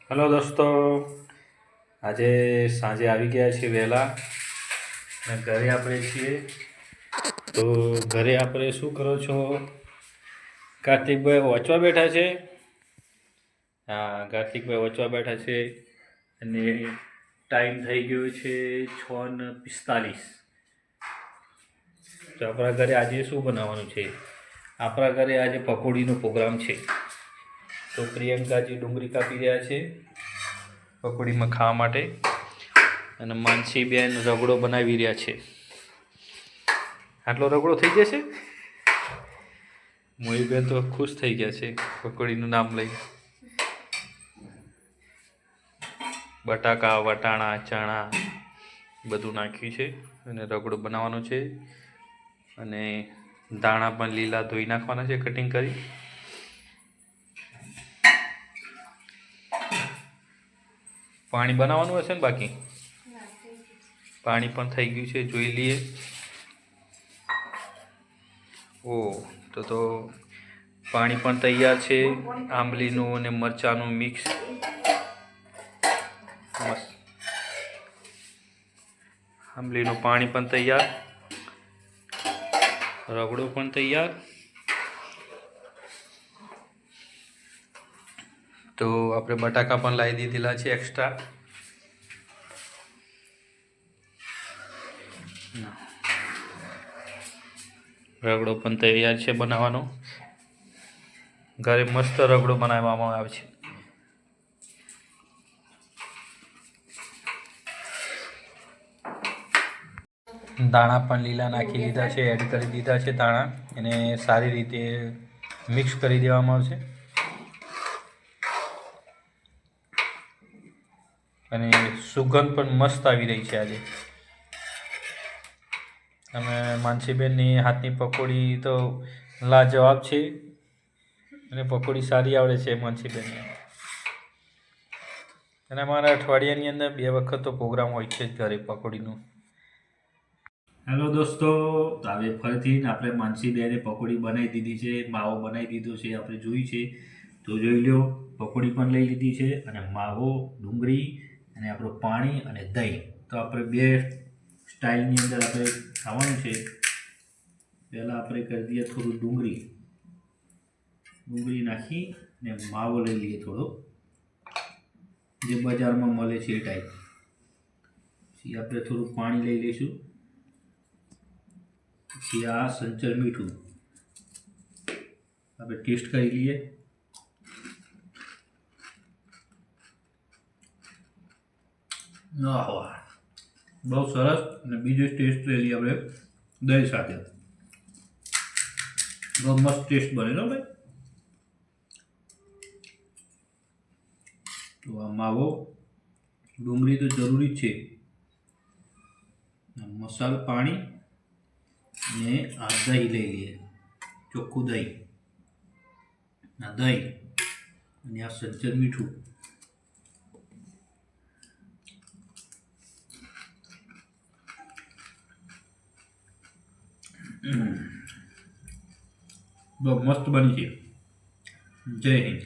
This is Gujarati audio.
हेलो दोस्तों, आज सांजे આવી ગયા છીએ વહેલા ને ઘરે આપણે છીએ। તો ઘરે આપણે શું કરો છો? કાર્તિકભાઈ વાંચવા બેઠા છે। હા, કાર્તિકભાઈ વાંચવા બેઠા છે અને ટાઈમ થઈ ગયો છે 6:45। તો આપણા ઘરે આજે શું બનાવવાનું છે? આપણા ઘરે આજે પકોડીનો પ્રોગ્રામ છે। તો પ્રિયંકાજી ડુંગળી કાપી રહ્યા છે પકોડીમાં ખાવા માટે અને માનસીબેન રગડો બનાવી રહ્યા છે। આટલો રગડો થઈ જશે? મોહીબેન તો ખુશ થઈ ગયા છે પકોડીનું નામ લઈ। બટાકા, વટાણા, ચણા બધું નાખ્યું છે અને રગડો બનાવવાનો છે અને દાણા પણ લીલા ધોઈ નાખવાના છે કટિંગ કરી। પાણી બનાવવાનું હશે ને બાકી? પાણી પણ થઈ ગયું છે, જોઈ લઈએ। તો પાણી પણ તૈયાર છે, આંબલીનું અને મરચાંનું મિક્સ મસ્ત। આંબલીનું પાણી પણ તૈયાર, રગડો પણ તૈયાર। તો આપણે બટાકા પણ લાવી દીધેલા છે એક્સ્ટ્રા। રગડો પણ તૈયાર છે બનાવવાનો। ઘરે મસ્ત રગડો બનાવવામાં આવે છે। દાણા પણ લીલા નાખી દીધા છે, એડ કરી દીધા છે દાણા, એને સારી રીતે મિક્સ કરી દેવામાં આવશે અને સુગંધ પણ મસ્ત આવી રહી છે આજે। અને માનસીબેનની હાથની પકોડી તો લાજવાબ છે અને પકોડી સારી આવડે છે માનસીબેનને। અને અમારા અઠવાડિયાની અંદર 2 વખત તો પ્રોગ્રામ હોય છે જ ઘરે પકોડીનું। હેલો દોસ્તો, તો હવે ફરીથી આપણે માનસીબેને પકોડી બનાવી દીધી છે, માવો બનાવી દીધો છે, આપણે જોઈ છે તો જોઈ લો। પકોડી પણ લઈ લીધી છે અને માવો, ડુંગળી અને આપણું પાણી અને દહીં। તો આપણે 2 સ્ટાઇલની અંદર આપણે ખાવાનું છે। પહેલાં આપણે કરી દઈએ થોડું ડુંગળી નાખી અને માવો લઈ લઈએ થોડો, જે બજારમાં મળે છે એ ટાઈપ। પછી આપણે થોડું પાણી લઈ લઈશું, પછી આ સંચર મીઠું આપણે ટેસ્ટ કરી લઈએ। વાહ, બહુ સરસ। અને બીજો ટેસ્ટ લઈ લઈએ આપણે દહીં સાથે, બહુ મસ્ત ટેસ્ટ બનેલો ભાઈ। તો આ માવો, ડુંગળી તો જરૂરી જ છે, મસાલો, પાણી અને આ દહીં લઈ લઈએ, ચોખ્ખું દહીં, આ દહીં અને આ સંચર મીઠું। બહુ મસ્ત બની છે। જય હિન્દ।